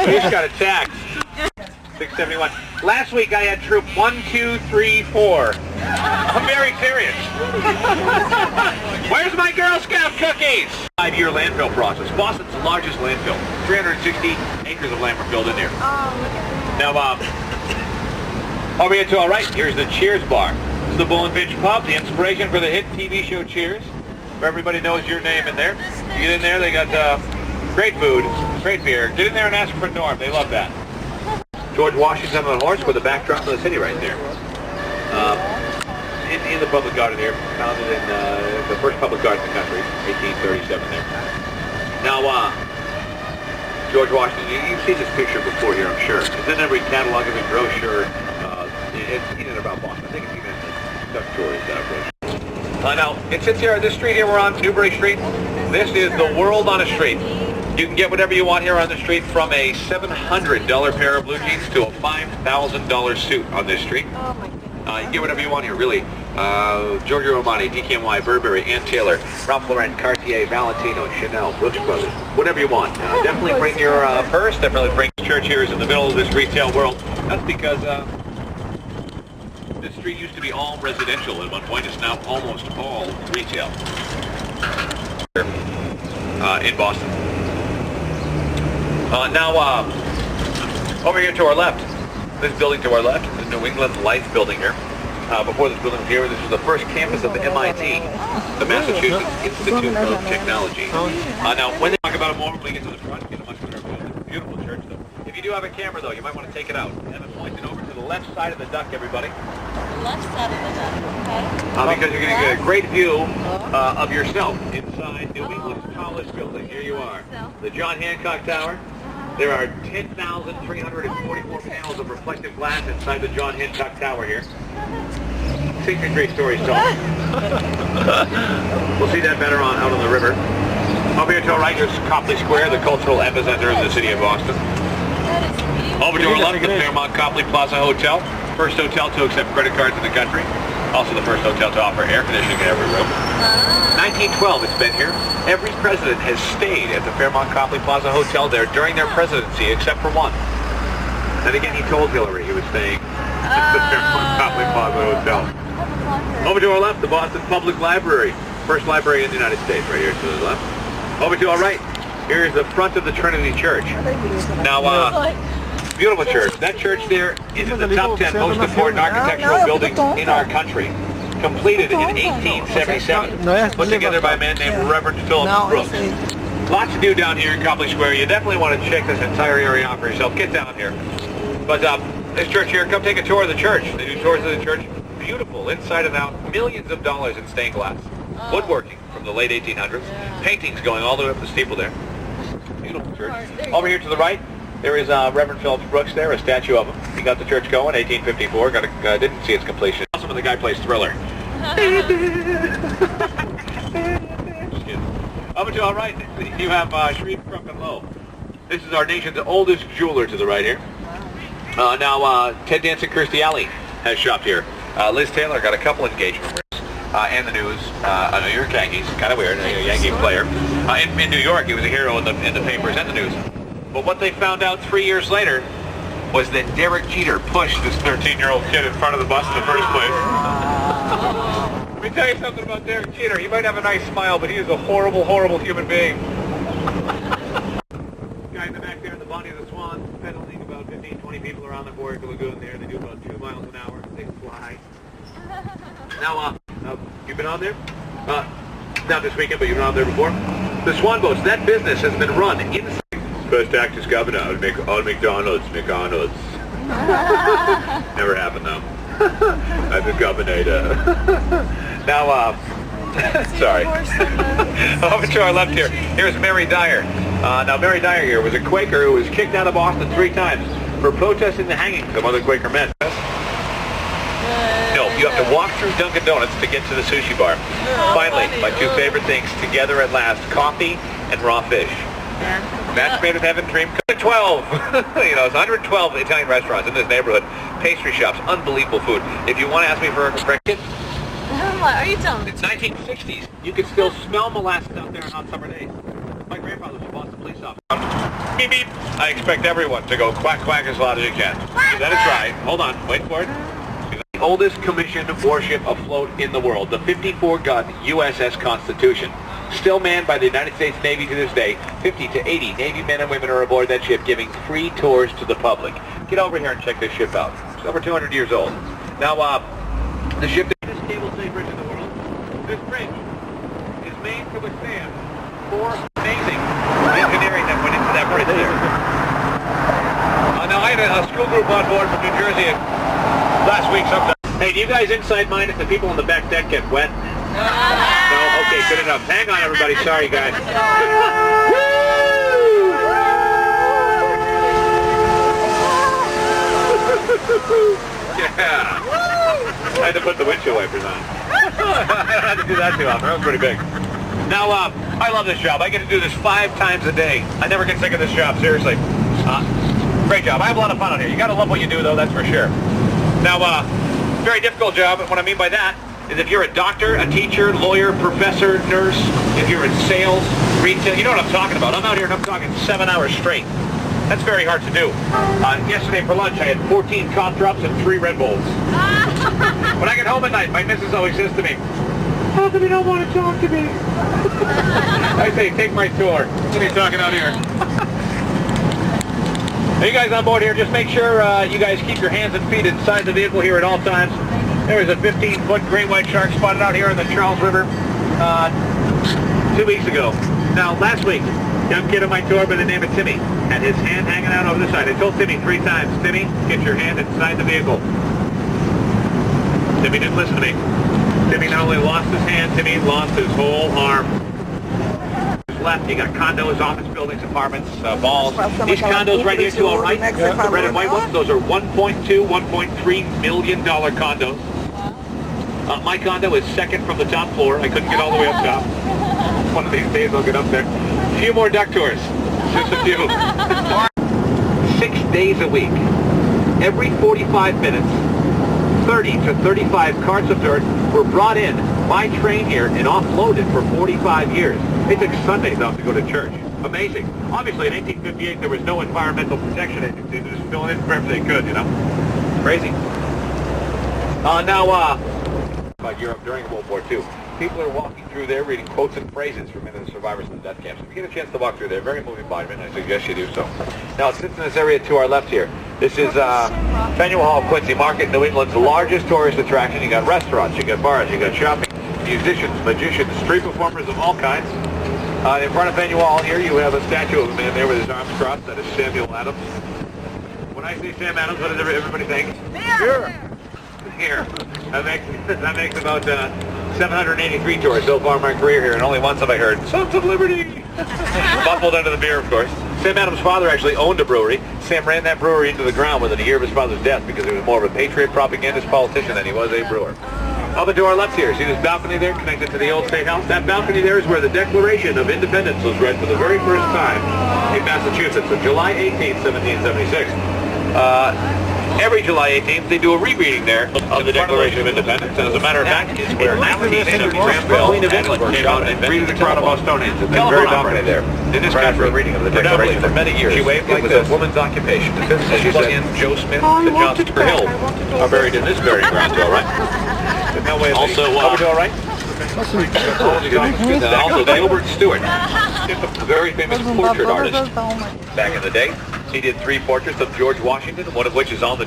We just got attacked. 671. Last week I had troop 1, 2, 3, 4. I'm very serious. Where's my Girl Scout cookies? 5-year landfill process. Boston's largest landfill. 360 acres of land were filled in there. Now, over here to our right, here's the Cheers bar. This is the Bull and Bitch Pub, the inspiration for the hit TV show Cheers. Where everybody knows your name in there. You get in there, they got great food, great beer. Get in there and ask for Norm. They love that. George Washington on a horse with a backdrop of the city right there. In the public garden here, founded in the first public garden in the country, 1837 there. Now, George Washington, you've seen this picture before here, I'm sure. It's in every catalog, every brochure. It's in and about Boston. I think it's even in the Duck Tours brochure. Now, it sits here on this street here, we're on Newbury Street. This is the world on a street. You can get whatever you want here on the street, from a $700 pair of blue jeans to a $5,000 suit on this street. Oh my goodness. You can get whatever you want here, really. Giorgio Armani, DKNY, Burberry, Ann Taylor, Ralph Lauren, Cartier, Valentino, Chanel, Brooks Brothers, whatever you want. Definitely bring your purse. Definitely bring church here is in the middle of this retail world. That's because this street used to be all residential at one point. It's now almost all retail in Boston. Now, over here to our left, this building to our left, the New England Life building here. Before this building was here, this was the first campus of the MIT, the Massachusetts Institute of Technology. Now, when they talk about it more, when we get to the front, get a much better view. It's a beautiful church, though. If you do have a camera, though, you might want to take it out. And then point it over to the left side of the duck, everybody. The left side of the duck, okay. Because you're going to get a great view of yourself inside New England's tallest building. Here you are, the John Hancock Tower. There are 10,344 panels of reflective glass inside the John Hancock Tower here. 63 stories tall. We'll see that better out on the river. Over here to our right, here's Copley Square, the cultural epicenter of the city of Boston. Over to our left, the Fairmont Copley Plaza Hotel. First hotel to accept credit cards in the country. Also the first hotel to offer air conditioning in every room. 1912, it's been here. Every president has stayed at the Fairmont Copley Plaza Hotel there during their presidency, except for one. And again, he told Hillary he was staying at the Fairmont Copley Plaza Hotel. Over to our left, the Boston Public Library. First library in the United States, right here to the left. Over to our right, here's the front of the Trinity Church. Now, beautiful church. That church there is in the top 10 most important architectural buildings in our country. Completed in 1877. Put together by a man named Reverend Philip Brooks. Lots to do down here in Copley Square. You definitely want to check this entire area out for yourself. Get down here. But this church here, come take a tour of the church. They do tours of the church. Beautiful, inside and out. Millions of dollars in stained glass. Woodworking from the late 1800s. Paintings going all the way up the steeple there. Beautiful church. Over here to the right, there is Reverend Phillips Brooks there, a statue of him. He got the church going, 1854. Didn't see its completion. Also, when the guy plays Thriller. Just kidding. Over to our right, you have Shreve Crump and Lowe. This is our nation's oldest jeweler to the right here. Now, Ted Danson Kirstie Alley has shopped here. Liz Taylor got a couple engagement rings. And the news, New York Yankees, kind of weird, a Yankee player. In New York, he was a hero in the papers and the news. But what they found out 3 years later was that Derek Jeter pushed this 13-year-old kid in front of the bus in the first place. Let me tell you something about Derek Jeter. He might have a nice smile, but he is a horrible, horrible human being. Guy in the back there in the Bonnie of the Swan, pedaling about 15, 20 people around the Boreal Lagoon there. They do about 2 miles an hour. They fly. Now, you've been on there? Not this weekend, but you've been on there before? The Swan Boats, that business has been run inside. First act as governor, I'll make McDonald's. Never happened though. I'm the governor. Now, sorry. Over to our left here, here's Mary Dyer. Now Mary Dyer here was a Quaker who was kicked out of Boston 3 times for protesting the hangings of other Quaker men. No, You have to walk through Dunkin' Donuts to get to the sushi bar. Finally, my two favorite things together at last, coffee and raw fish. Match made in heaven, dream come 12. You know, it's 112 Italian restaurants in this neighborhood. Pastry shops, unbelievable food. If you want to ask me for a breakfast, What are you telling me? it's 1960s. You can still smell molasses out there on hot summer days. My grandfather was a Boston police officer. Beep, beep. I expect everyone to go quack, quack as loud as you can. That is right. Hold on. Wait for it. The oldest commissioned warship afloat in the world, the 54-gun USS Constitution. Still manned by the United States Navy to this day. 50 to 80 Navy men and women are aboard that ship giving free tours to the public. Get over here and check this ship out. It's over 200 years old. Now, the ship is the cable-stayed bridge in the world. This bridge is made to withstand 4 amazing engineering that went into that bridge there. Now, I had a school group on board from New Jersey last week sometime. Hey, do you guys inside mind if the people on the back deck get wet? No? Okay, good enough. Hang on, everybody. Sorry, guys. Yeah. I had to put the windshield wipers on. I don't have to do that too often. That was pretty big. Now, I love this job. I get to do this 5 times a day. I never get sick of this job, seriously. Great job. I have a lot of fun on here. You gotta love what you do, though, that's for sure. Now, very difficult job. What I mean by that is if you're a doctor, a teacher, lawyer, professor, nurse, if you're in sales, retail, you know what I'm talking about. I'm out here and I'm talking 7 hours straight. That's very hard to do. Yesterday for lunch, I had 14 cough drops and 3 Red Bulls. When I get home at night, my missus always says to me, "How come you don't want to talk to me?" I say, "Take my tour." What are you talking out here? Hey, you guys on board here, just make sure you guys keep your hands and feet inside the vehicle here at all times. There was a 15-foot great white shark spotted out here in the Charles River 2 weeks ago. Now, last week, young kid on my tour by the name of Timmy had his hand hanging out over the side. I told Timmy 3 times, "Timmy, get your hand inside the vehicle." Timmy didn't listen to me. Timmy not only lost his hand, Timmy lost his whole arm. Left, you got condos, office buildings, apartments, malls. These condos right here to our right, the red and white ones, those are $1.2, $1.3 million condos. My condo is second from the top floor. I couldn't get all the way up top. One of these days I'll get up there. A few more duck tours. Just a few. 6 days a week. Every 45 minutes, 30 to 35 carts of dirt were brought in by train here and offloaded for 45 years. They took Sundays off to go to church. Amazing. Obviously, in 1858, there was no environmental protection agency. They just filling in wherever they could, you know? Crazy. Now, about Europe during World War II, people are walking through there reading quotes and phrases from many of the survivors in the death camps. If you get a chance to walk through there, very moving monument, I suggest you do so. Now, it sits in this area to our left here. This is Faneuil Hall, Quincy Market, New England's largest tourist attraction. You got restaurants, you got bars, you got shopping, musicians, magicians, street performers of all kinds. In front of Faneuil Hall here, you have a statue of a man there with his arms crossed. That is Samuel Adams. When I say Sam Adams, what does everybody think? Here. Here. That makes about 783 tours so far in my career here, and only once have I heard Sons of Liberty. Muffled under the beer, of course. Sam Adams' father actually owned a brewery. Sam ran that brewery into the ground within a year of his father's death because he was more of a patriot propagandist politician than he was a brewer. Up to our left here, see this balcony there connected to the old State House? That balcony there is where the Declaration of Independence was read for the very first time in Massachusetts on July 18th, 1776. Every July 18th, they do a rereading there of the Declaration of Independence. And as a matter of fact, it's where 1970 Queen of England came out and read the crown of Bostonians. It's been very dominant there. In this country, reading of the Declaration for many years. She waved like this. It was a woman's occupation. The physicist she said, Joe Smith, the John Stuart Hill are buried in this very ground, all right? Also, over to our right. Also, Gilbert Stewart, the very famous portrait artist. Back in the day, he did 3 portraits of George Washington, one of which is on the